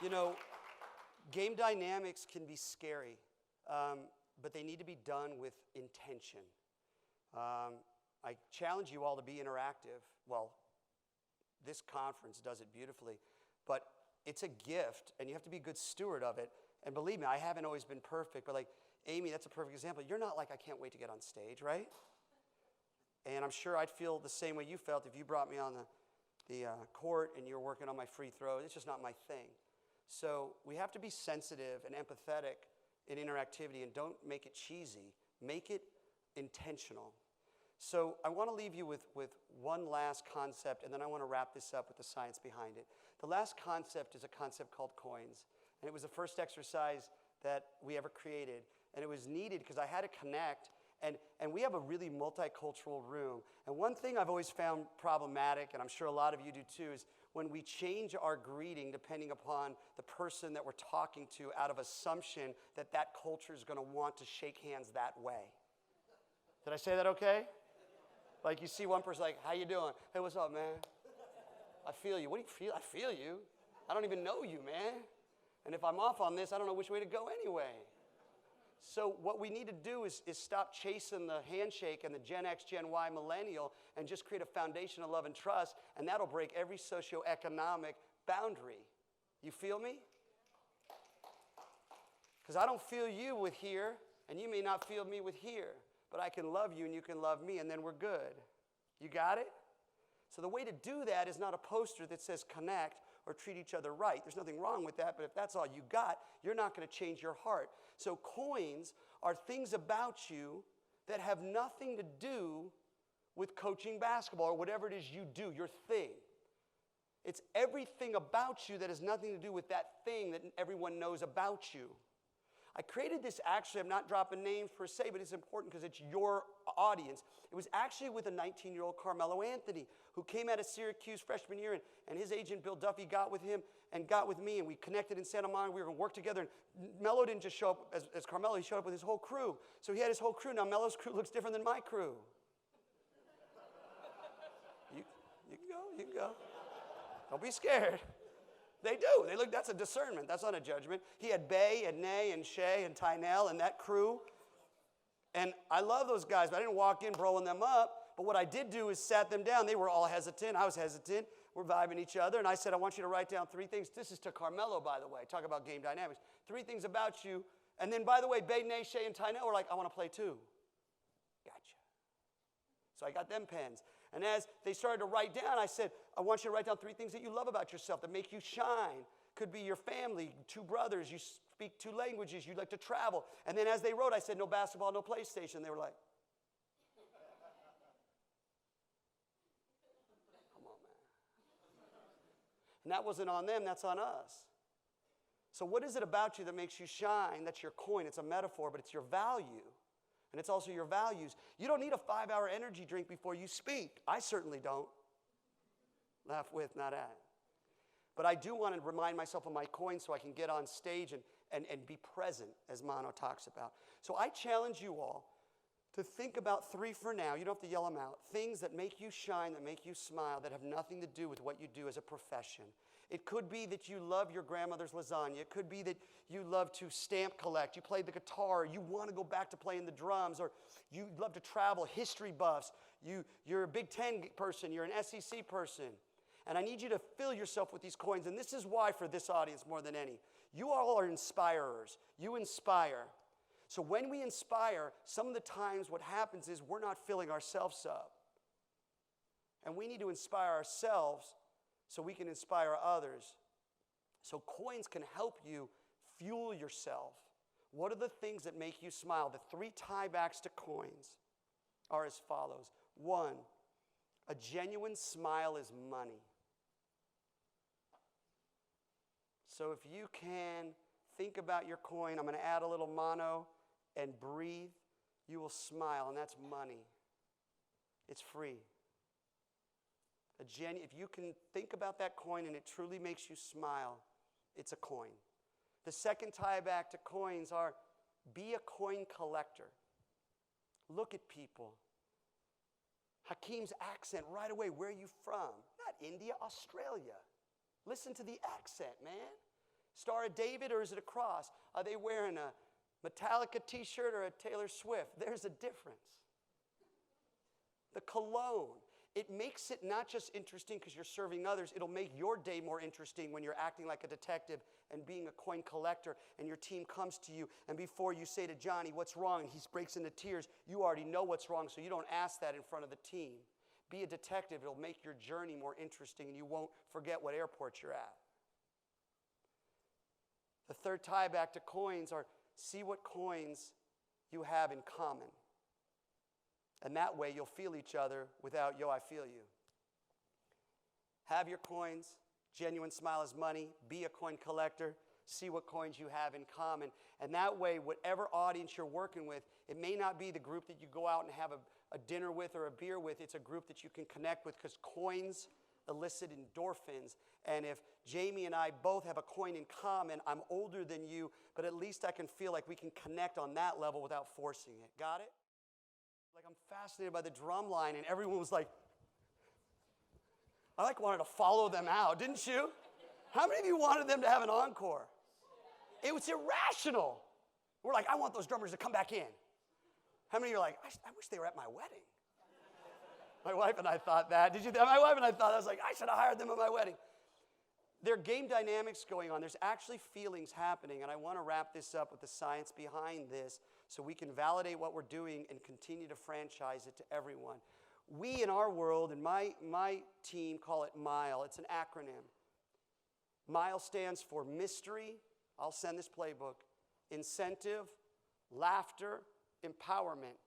You know, game dynamics can be scary, but they need to be done with intention. I challenge you all to be interactive. Well, this conference does it beautifully, but it's a gift, and you have to be a good steward of it. And believe me, I haven't always been perfect, but like, Amy, that's a perfect example. You're not like, I can't wait to get on stage, right? And I'm sure I'd feel the same way you felt if you brought me on the court and you're working on my free throws. It's just not my thing. So we have to be sensitive and empathetic in interactivity, and don't make it cheesy. Make it intentional. So I want to leave you with one last concept, and then I want to wrap this up with the science behind it. The last concept is a concept called coins. And it was the first exercise that we ever created. And it was needed because I had to connect. And we have a really multicultural room. And one thing I've always found problematic, and I'm sure a lot of you do too, is when we change our greeting depending upon the person that we're talking to out of assumption that that culture is going to want to shake hands that way. Did I say that okay? Like you see one person like, how you doing? Hey, what's up, man? I feel you. What do you feel? I feel you. I don't even know you, man. And if I'm off on this, I don't know which way to go anyway. So what we need to do is stop chasing the handshake and the Gen X, Gen Y, millennial, and just create a foundation of love and trust, and that'll break every socioeconomic boundary. You feel me? Because I don't feel you with here, and you may not feel me with here, but I can love you and you can love me, and then we're good. You got it? So the way to do that is not a poster that says connect or treat each other right. There's nothing wrong with that, but if that's all you got, you're not going to change your heart. So coins are things about you that have nothing to do with coaching basketball or whatever it is you do, your thing. It's everything about you that has nothing to do with that thing that everyone knows about you. I created this, actually, I'm not dropping names per se, but it's important because it's your audience. It was actually with a 19-year-old Carmelo Anthony who came out of Syracuse freshman year, and his agent, Bill Duffy, got with him and got with me, and we connected in Santa Monica. We were going to work together, and Melo didn't just show up as Carmelo. He showed up with his whole crew. So he had his whole crew. Now, Melo's crew looks different than my crew. You can go. Don't be scared. They do. They look. That's a discernment. That's not a judgment. He had Bay and Nay and Shay and Tynell and that crew. And I love those guys, but I didn't walk in broing them up. But what I did do is sat them down. They were all hesitant. I was hesitant. We're vibing each other. And I said, I want you to write down 3 things. This is to Carmelo, by the way. Talk about game dynamics. 3 things about you. And then, by the way, Bay, Nay, Shay, and Tynell were like, I want to play too. Gotcha. So I got them pens. And as they started to write down, I said, I want you to write down 3 things that you love about yourself, that make you shine. Could be your family, 2 brothers, you speak 2 languages, you like to travel. And then as they wrote, I said, no basketball, no PlayStation. They were like, come on, man. And that wasn't on them, that's on us. So what is it about you that makes you shine? That's your coin. It's a metaphor, but it's your value. And it's also your values. You don't need a 5-hour energy drink before you speak. I certainly don't. Laugh with, not at. But I do want to remind myself of my coin so I can get on stage and be present, as Mano talks about. So I challenge you all to think about 3 for now. You don't have to yell them out. Things that make you shine, that make you smile, that have nothing to do with what you do as a profession. It could be that you love your grandmother's lasagna. It could be that you love to stamp collect. You play the guitar. You want to go back to playing the drums. Or you love to travel, history buffs. You're a Big Ten person. You're an SEC person. And I need you to fill yourself with these coins. And this is why for this audience more than any. You all are inspirers. You inspire. So when we inspire, some of the times what happens is we're not filling ourselves up. And we need to inspire ourselves so we can inspire others. So coins can help you fuel yourself. What are the things that make you smile? The 3 tiebacks to coins are as follows. 1, a genuine smile is money. So if you can think about your coin, I'm going to add a little mono and breathe, you will smile, and that's money. It's free. If you can think about that coin and it truly makes you smile, it's a coin. The second tie back to coins are be a coin collector. Look at people. Hakeem's accent right away. Where are you from? Not India, Australia. Listen to the accent, man. Star of David, or is it a cross? Are they wearing a Metallica t-shirt or a Taylor Swift? There's a difference. The cologne. It makes it not just interesting because you're serving others. It'll make your day more interesting when you're acting like a detective and being a coin collector, and your team comes to you, and before you say to Johnny, what's wrong, and he breaks into tears, you already know what's wrong, so you don't ask that in front of the team. Be a detective. It'll make your journey more interesting, and you won't forget what airport you're at. The third tie back to coins are see what coins you have in common. And that way you'll feel each other without, yo, I feel you. Have your coins. Genuine smile is money. Be a coin collector. See what coins you have in common. And that way, whatever audience you're working with, it may not be the group that you go out and have a dinner with or a beer with. It's a group that you can connect with because coins elicit endorphins. And if Jamie and I both have a coin in common, I'm older than you, but at least I can feel like we can connect on that level without forcing it. Got it? Like, I'm fascinated by the drum line, and everyone was like, I wanted to follow them out, didn't you? How many of you wanted them to have an encore? It was irrational. We're like, I want those drummers to come back in. How many of you are like, I wish they were at my wedding? My wife and I thought that. Did you? My wife and I thought, I was like, I should have hired them at my wedding. There are game dynamics going on. There's actually feelings happening, and I want to wrap this up with the science behind this so we can validate what we're doing and continue to franchise it to everyone. We in our world, and my team call it MILE. It's an acronym. MILE stands for mystery, I'll send this playbook, incentive, laughter, empowerment,